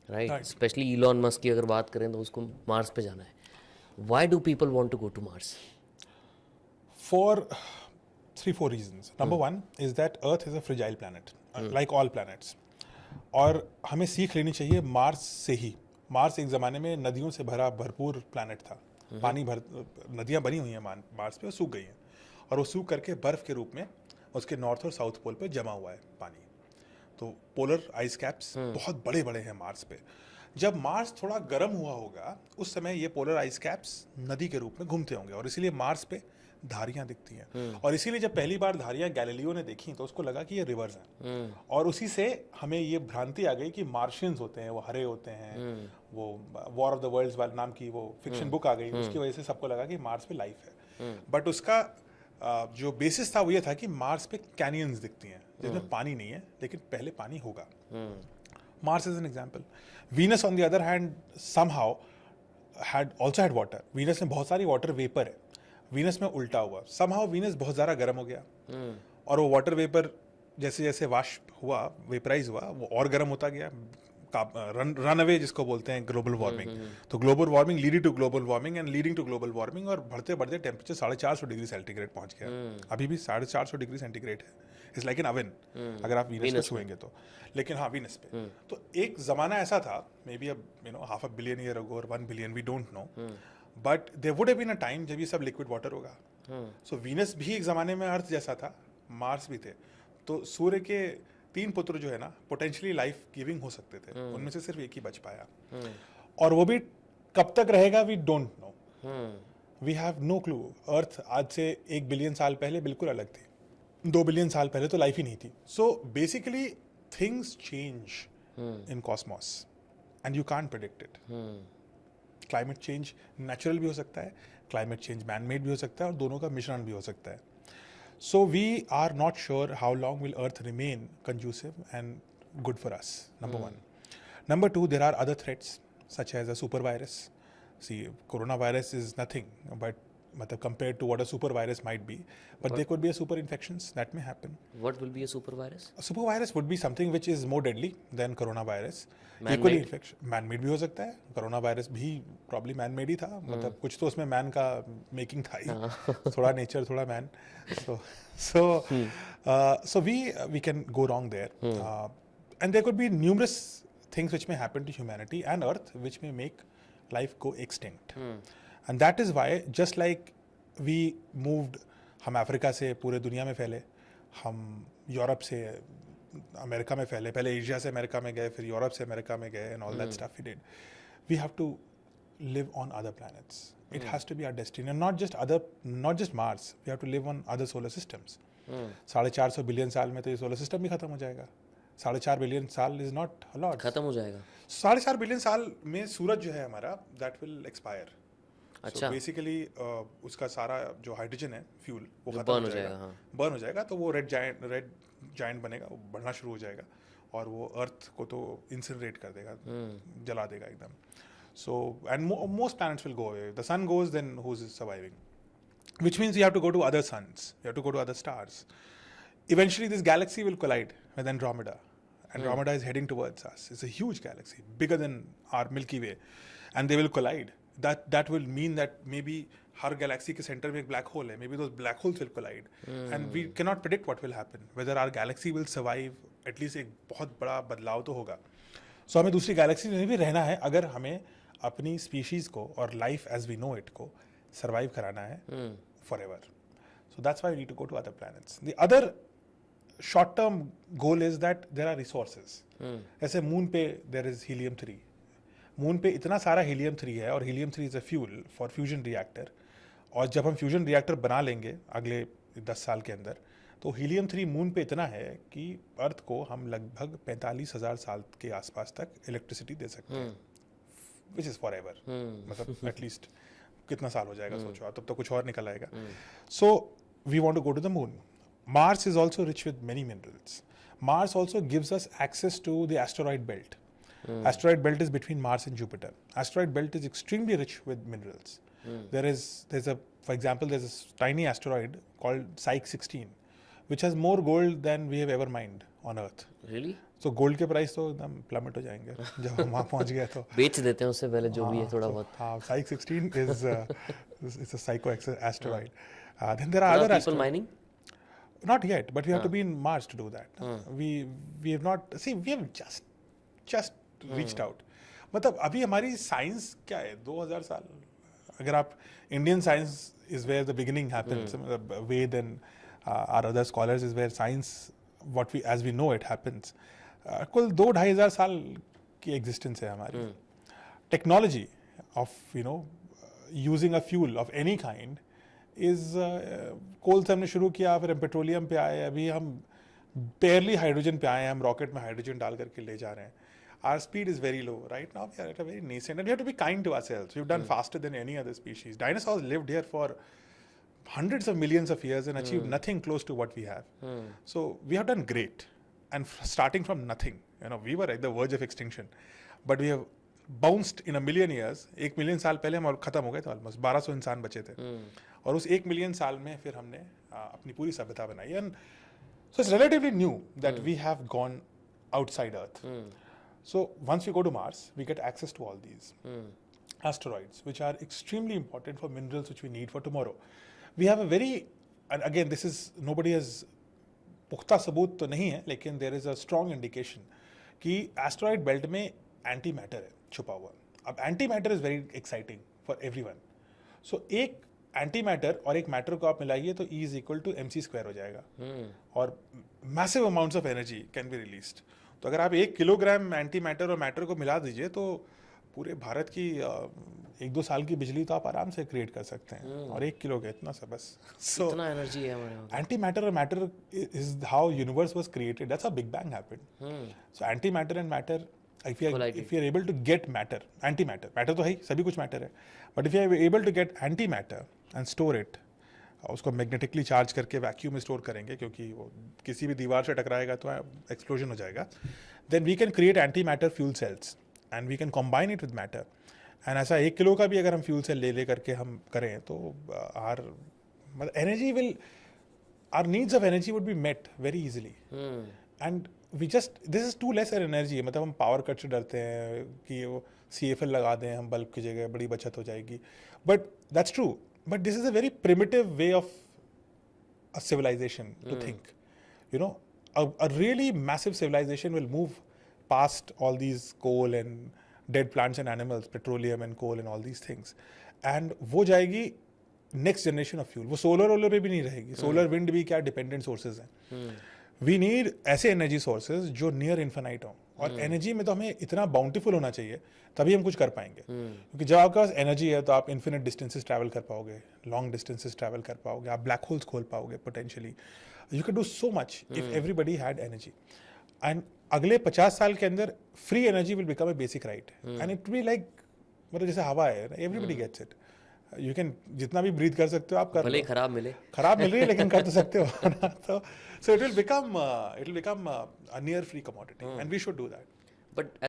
Right, specially Elon Musk की अगर बात करें तो उसको मार्स पे जाना है. Why do people want to go to Mars? For 3-4 reasons. Number one is that Earth is a fragile planet, like all planets. और हमें सीख लेनी चाहिए मार्स से ही. मार्स एक ज़माने में नदियों से भरा भरपूर प्लानट था. नदियाँ बनी हुई हैं मार्स पे, और सूख गई हैं, और वो सूख करके बर्फ़ के रूप में उसके नॉर्थ और साउथ पोल पे जमा हुआ है पानी. तो पोलर आइस कैप्स बहुत बड़े बड़े हैं मार्स पे. जब मार्स थोड़ा गर्म हुआ होगा उस समय ये पोलर आइस कैप्स नदी के रूप में घूमते होंगे, और इसीलिए मार्स पे धारियां दिखती हैं. और इसीलिए जब पहली बार धारियां गैलीलियो ने देखी तो उसको लगा कि ये रिवर्स हैं. और उसी से हमें ये भ्रांति आ गई कि मार्शियंस होते हैं, वो हरे होते हैं. वो वॉर ऑफ द वर्ल्ड्स वाले नाम की वो फिक्शन बुक आ गई, उसकी वजह से सबको लगा कि मार्स पे लाइफ है. बट उसका जो बेसिस था वो ये था कि मार्स पे कैनियंस दिखती हैं जिसमें पानी नहीं है, लेकिन पहले पानी होगा. Mars is an example. Venus on the other hand somehow had water. Venus में बहुत सारी वाटर वेपर है. वीनस में उल्टा हुआ, समहाउ वीनस बहुत ज़्यादा गर्म हो गया, और वो वाटर वेपर जैसे जैसे वाष्प हुआ, वेपराइज हुआ, वो और गर्म होता गया. रन अवे जिसको बोलते हैं ग्लोबल वार्मिंग. तो global warming leading to global warming and leading to global warming, और बढ़ते बढ़ते टेम्परेचर 450 डिग्री सेंटीग्रेड पहुंच गया. अभी भी 450 डिग्री सेंटीग्रेड है. इट्स लाइक एन अवन अगर आप वीनस को छुएंगे तो. लेकिन हाँ, वीनस पे तो एक ज़माना ऐसा था, मे बी अब half a billion year ago और 1 बिलियन, we don't know, but there would have been a time जब ये सब लिक्विड वाटर होगा. सो वीनस भी एक ज़माने में अर्थ जैसा था, मार्स भी थे. तो सूर्य के 3 पुत्र जो है ना, पोटेंशियली लाइफ गिविंग हो सकते थे. उनमें से सिर्फ एक ही बच पाया, और वो भी कब तक रहेगा we don't know. We have no clue. अर्थ आज से 1 बिलियन साल पहले बिल्कुल अलग थी. 2 बिलियन साल पहले तो लाइफ ही नहीं थी. So basically things change in Cosmos and you can't predict it. Climate change natural भी हो सकता है, क्लाइमेट चेंज मैन मेड भी हो सकता है, और दोनों का मिश्रण भी हो सकता है. So we are not sure how long will earth remain conducive and good for us, number one. Number two, there are other threats such as a super virus. See, coronavirus is nothing but compared to what a super virus might be, but there could be a super infections that may happen. What will be a super virus? A super virus would be something which is more deadly than coronavirus. Man-made? infection man made भी हो सकता है. Corona virus भी probably man made ही था. मतलब कुछ तो उसमें मैन का मेकिंग था ही. थोड़ा नेचर थोड़ा man. So we can go wrong there. And there could be numerous things which may happen to humanity and Earth which may make life go extinct. And that is why, just like we moved, हम Africa से पूरे दुनिया में फैले, हम Europe से America में फैले, पहले एशिया से अमेरिका में गए, फिर यूरोप से अमेरिका में गए, and all that stuff we did. We have to live on other planets. It has to be our destiny, and not just Mars. We have to live on other solar systems. 450 billion साल में तो ये solar system भी खत्म हो जाएगा. 4.5 billion साल is not a lot. खत्म हो जाएगा. 4.5 बिलियन साल में सूरज जो है हमारा, दैट विल एक्सपायर. अच्छा. बेसिकली उसका सारा जो हाइड्रोजन है, फ्यूल, वो खत्म बर्न हो जाएगा. बर्न हो जाएगा, तो वो रेड जायंट बनेगा, वो बढ़ना शुरू हो जाएगा, और वो अर्थ को तो इंसिनरेट कर देगा, जला देगा एकदम. So and most planets will go away. The sun goes, then who is surviving, which means you have to go to other suns, you have to go to other stars. Eventually this galaxy will collide with Andromeda. Andromeda is heading towards us. It's a huge galaxy, bigger than our Milky Way, and they will collide. That will mean that maybe her galaxy के center में एक black hole है. Maybe those black holes will collide, and we cannot predict what will happen. Whether our galaxy will survive, at least एक बहुत बड़ा बदलाव तो होगा. So हमें दूसरी galaxy में भी रहना है अगर हमें अपनी species को और life as we know it को survive कराना है forever. So that's why we need to go to other planets. The other short term goal is that there are resources. ऐसे मून पे there is helium-3. मून पे इतना सारा helium-3 है, और helium-3 is a fuel for fusion reactor. और जब हम फ्यूजन रिएक्टर बना लेंगे अगले 10 साल के अंदर, तो helium-3 मून पे इतना है कि अर्थ को हम लगभग 45,000 साल के आसपास तक इलेक्ट्रिसिटी दे सकते हैं, विच इज़ फॉर एवर. मतलब एटलीस्ट कितना साल हो जाएगा सोचो आप, तब तो कुछ और निकल आएगा. So we want to go to the moon. Mars is also rich with many minerals. Mars also gives us access to the asteroid belt. Asteroid belt is between Mars and Jupiter. Asteroid belt is extremely rich with minerals. For example, there's a tiny asteroid called Psyche 16, which has more gold than we have ever mined on Earth. Really? So gold के price तो एकदम plummet हो जाएंगे जब हम वहाँ पहुँच गए तो. बेच देते हैं उससे पहले जो भी है थोड़ा बहुत. हाँ, Psyche 16 is a psycho asteroid. Then there are Are other people asteroids. mining? Not yet, but we have to be in Mars to do that. We have not, see, we have just reached out. मतलब अभी हमारी science क्या है 2000 साल. अगर आप Indian science is where the beginning happens. Ved and our other scholars is where science, what we as we know it happens. कुल 2-2,500 साल की existence है हमारी. Technology of using a fuel of any kind is कोल से हमने शुरू किया, फिर हम पेट्रोलियम पे आए, अभी हम barely हाइड्रोजन पे आए हैं, हम रॉकेट में हाइड्रोजन डाल करके ले जा रहे हैं. Our speed is very low right now. We are at a very nascent, and we have to be kind to ourselves. We've done faster than any other species. Dinosaurs lived here for hundreds of millions of years and achieved nothing close to what we have. So we have done great, and starting from nothing. We were at the verge of extinction, but we have bounced in a million years. 1 million साल पहले हम खत्म हो गए थे almost. 1200 इंसान बचे थे, और उस 1 million साल में फिर हमने अपनी पूरी सभ्यता बनाई. And so it's relatively new that we have gone outside Earth. So once we go to Mars, we get access to all these asteroids, which are extremely important for minerals which we need for tomorrow. We have a very, and again, this is, nobody has पुख्ता सबूत तो नहीं है, लेकिन there is a strong indication कि asteroid belt में antimatter है छुपा हुआ. अब antimatter is very exciting for everyone. So एक antimatter और एक matter को आप मिलाइए तो E is equal to mc square हो जाएगा, और massive amounts of energy can be released. तो अगर आप 1 किलोग्राम एंटी मैटर और मैटर को मिला दीजिए तो पूरे भारत की 1-2 साल की बिजली तो आप आराम से क्रिएट कर सकते हैं, और 1 किलो का इतना सा बस. सो इतना एनर्जी है हमारे. एंटी मैटर और matter is how universe was created. That's how big bang happened. So anti matter and matter, if you are able to get matter, antimatter तो है ही, सभी कुछ मैटर है, but if you are able to get anti matter and store it, उसको magnetically charge करके vacuum में store करेंगे, क्योंकि वो किसी भी दीवार से टकराएगा तो एक्सप्लोजन हो जाएगा. Then we can create anti matter fuel cells and we can combine it with matter. And ऐसा 1 किलो का भी अगर हम फ्यूल सेल ले करके हम करें तो our energy will, our needs of energy would be met very easily. And we just, this is to lesser energy. मतलब हम पावर कट से डरते हैं कि वो CFL लगा दें हम बल्ब की जगह, बड़ी बचत हो जाएगी, but that's true. But this is a very primitive way of a civilization to think. A really massive civilization will move past all these coal and dead plants and animals, petroleum and coal and all these things. And वो जाएगी next generation of fuel. वो solar पे भी नहीं रहेगी. Solar, wind भी क्या dependent sources हैं. We need ऐसे energy sources जो near infinite हों. और एनर्जी में तो हमें इतना बाउंटीफुल होना चाहिए, तभी हम कुछ कर पाएंगे. क्योंकि जब आपके पास एनर्जी है तो आप इन्फिनिट डिस्टेंसेस ट्रैवल कर पाओगे, लॉन्ग डिस्टेंसेस ट्रैवल कर पाओगे, आप ब्लैक होल्स खोल पाओगे potentially. You can do so much if everybody had energy. And अगले 50 साल के अंदर free energy will become a basic right. And it be like, मतलब जैसे हवा है, everybody gets it. You can जितना भी ब्रीथ कर सकते हो आप कर, भले खराब मिल रही है लेकिन कर तो सकते हो. तो so it will become a near free commodity, and we should do that. but